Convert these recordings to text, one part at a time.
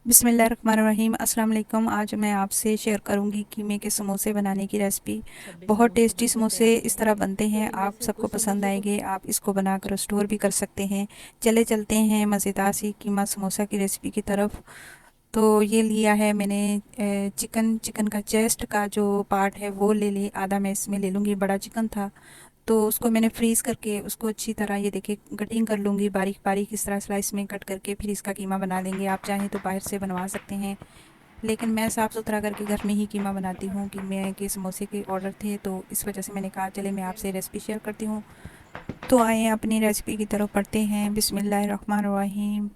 बिस्मिल्लाहिर्रहमानिर्रहीम। अस्सलाम वालेकुम। आज मैं आपसे शेयर करूंगी कीमे के समोसे बनाने की रेसिपी। बहुत टेस्टी समोसे इस तरह बनते हैं, आप सबको पसंद आएंगे। आप इसको बनाकर स्टोर भी कर सकते हैं। चले चलते हैं मज़ेदार सी कीमा समोसा की रेसिपी की तरफ। तो ये लिया है मैंने चिकन का चेस्ट का जो पार्ट है वो ले ली, आधा मैं इसमें ले लूँगी। बड़ा चिकन था तो उसको मैंने फ्रीज़ करके उसको अच्छी तरह ये देखिए कटिंग कर लूँगी, बारीक बारीक इस तरह स्लाइस में कट करके फिर इसका कीमा बना लेंगे। आप चाहें तो बाहर से बनवा सकते हैं, लेकिन मैं साफ़ सुथरा करके घर में ही कीमा बनाती हूँ। कीमे के समोसे के ऑर्डर थे तो इस वजह से मैंने कहा चले मैं आपसे रेसिपी शेयर करती हूँ। तो आए अपनी रेसिपी की तरफ पढ़ते हैं। बिस्मिल्लाहिर्रहमानिर्रहीम।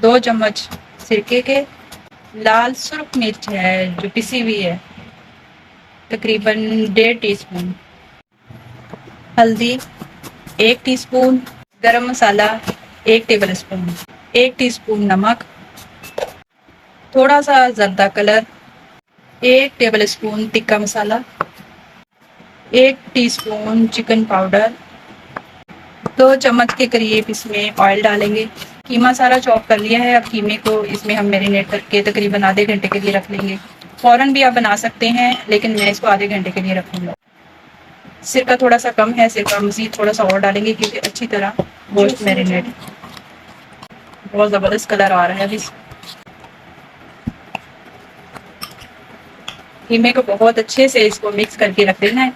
2 चम्मच सिरके के, लाल सुर्ख मिर्च है जो पिसी हुई है तकरीबन 1.5 टीस्पून, हल्दी 1 टीस्पून, गरम मसाला 1 टेबल स्पून, 1 टीस्पून नमक, थोड़ा सा जर्दा colour, 1 table spoon tikka masala, 1 teaspoon chicken powder, 2 चम्मच के करीब इसमें ऑयल डालेंगे। कीमा सारा चॉप कर लिया है। अब कीमे को इसमें हम मैरिनेट करके तकरीबन आधे घंटे के लिए रख लेंगे। फ़ौरन भी आप बना सकते हैं, लेकिन मैं इसको आधे घंटे के लिए रखूँगा। सिरका थोड़ा सा कम है, सिरका मज़ीद थोड़ा सा और डालेंगे क्योंकि अच्छी तरह गोश्त मैरिनेट। बहुत ज़बरदस्त कलर आ रहा है अभी। कीमे को बहुत अच्छे से इसको मिक्स करके रख देना है।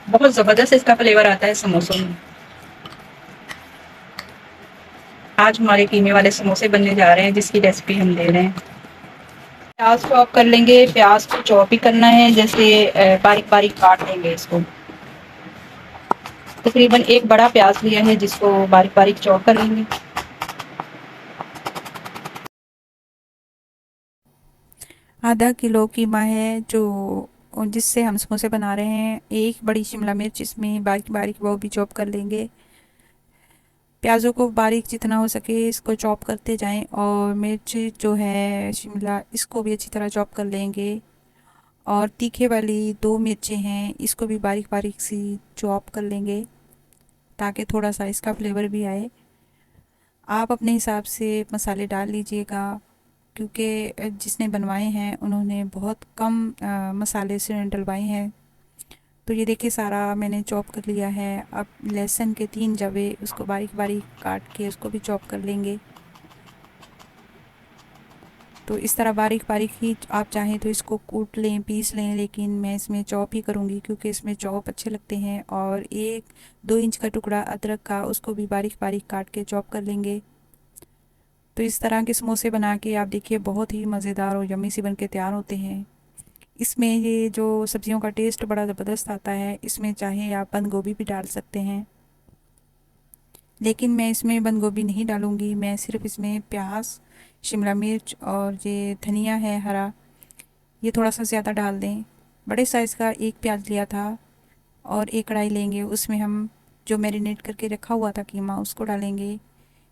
बहुत ज़बरदस्त इसका फ्लेवर आता है समोसों में। आज हमारे कीमे वाले समोसे बनने जा रहे हैं जिसकी रेसिपी हम ले रहे हैं। प्याज चॉप कर लेंगे। प्याज को चॉप ही करना है, जैसे बारीक बारीक काट लेंगे इसको। तकरीबन एक बड़ा प्याज लिया है जिसको बारीक बारीक चॉप कर लेंगे। आधा किलो कीमा है जो जिससे हम समोसे बना रहे हैं। एक बड़ी शिमला मिर्च इसमें बारीक बारीक वो भी चॉप कर लेंगे। प्याज़ों को बारीक जितना हो सके इसको चॉप करते जाएं, और मिर्च जो है शिमला इसको भी अच्छी तरह चॉप कर लेंगे। और तीखे वाली 2 मिर्चें हैं, इसको भी बारीक बारीक सी चॉप कर लेंगे ताकि थोड़ा सा इसका फ्लेवर भी आए। आप अपने हिसाब से मसाले डाल लीजिएगा, क्योंकि जिसने बनवाए हैं उन्होंने बहुत कम मसाले से डलवाए हैं। तो ये देखिए सारा मैंने चॉप कर लिया है। अब लहसुन के 3 जवे उसको बारीक बारीक काट के उसको भी चॉप कर लेंगे। तो इस तरह बारीक बारीक ही आप चाहें तो इसको कूट लें, पीस लें, लेकिन मैं इसमें चॉप ही करूँगी क्योंकि इसमें चॉप अच्छे लगते हैं। और 1-2 इंच का टुकड़ा अदरक का उसको भी बारीक बारीक काट के चॉप कर लेंगे। तो इस तरह के समोसे बना के आप देखिए बहुत ही मज़ेदार और यम्मी सी बन के तैयार होते हैं। इसमें ये जो सब्जियों का टेस्ट बड़ा ज़बरदस्त आता है। इसमें चाहे आप बंद गोभी भी डाल सकते हैं, लेकिन मैं इसमें बंद गोभी नहीं डालूँगी। मैं सिर्फ इसमें प्याज, शिमला मिर्च और ये धनिया है हरा, ये थोड़ा सा ज़्यादा डाल दें। बड़े साइज़ का एक प्याज लिया था। और एक कढ़ाई लेंगे, उसमें हम जो मैरिनेट करके रखा हुआ था कीमा उसको डालेंगे।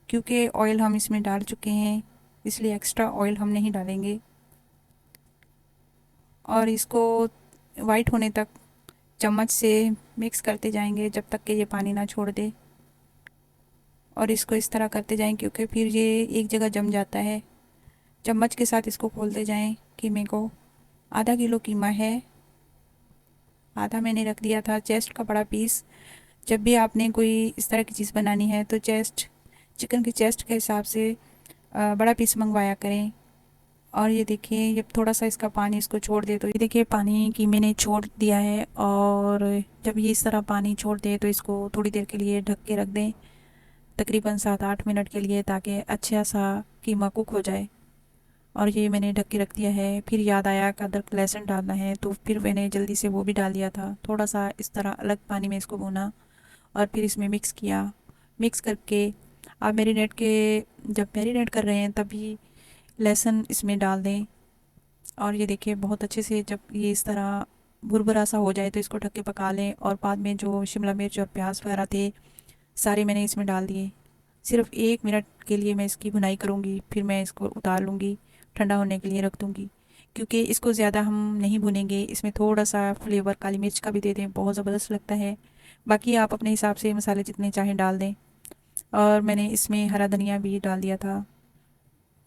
क्योंकि ऑयल हम इसमें डाल चुके हैं इसलिए एक्स्ट्रा ऑयल हम नहीं डालेंगे। और इसको वाइट होने तक चम्मच से मिक्स करते जाएंगे जब तक कि ये पानी ना छोड़ दे। और इसको इस तरह करते जाएं क्योंकि फिर ये एक जगह जम जाता है। चम्मच के साथ इसको खोलते जाएं कीमे को। आधा किलो कीमा है, आधा मैंने रख दिया था चेस्ट का बड़ा पीस। जब भी आपने कोई इस तरह की चीज़ बनानी है तो चिकन की चेस्ट के हिसाब से बड़ा पीस मंगवाया करें। और ये देखिए जब थोड़ा सा इसका पानी इसको छोड़ दे, तो ये देखिए पानी कीमे ने छोड़ दिया है। और जब ये इस तरह पानी छोड़ दे तो इसको थोड़ी देर के लिए ढक के रख दें, तकरीबन 7-8 मिनट के लिए, ताकि अच्छा सा कीमा कुक हो जाए। और ये मैंने ढक के रख दिया है। फिर याद आया कि अदरक लहसुन डालना है, तो फिर मैंने जल्दी से वो भी डाल दिया था। थोड़ा सा इस तरह अलग पानी में इसको भूना और फिर इसमें मिक्स किया। मिक्स करके आप जब मैरिनेट कर रहे हैं तभी लहसुन इसमें डाल दें। और ये देखिए बहुत अच्छे से जब ये इस तरह भुरभुरा सा हो जाए तो इसको ढक के पका लें। और बाद में जो शिमला मिर्च और प्याज वगैरह थे सारे मैंने इसमें डाल दिए। सिर्फ 1 मिनट के लिए मैं इसकी भुनाई करूँगी, फिर मैं इसको उतार लूँगी, ठंडा होने के लिए रख दूँगी। क्योंकि इसको ज़्यादा हम नहीं भुनेंगे, इसमें थोड़ा सा फ्लेवर काली मिर्च का भी दे दें, बहुत ज़बरदस्त लगता है। बाकी आप अपने हिसाब से मसाले जितने चाहें डाल दें। और मैंने इसमें हरा धनिया भी डाल दिया था।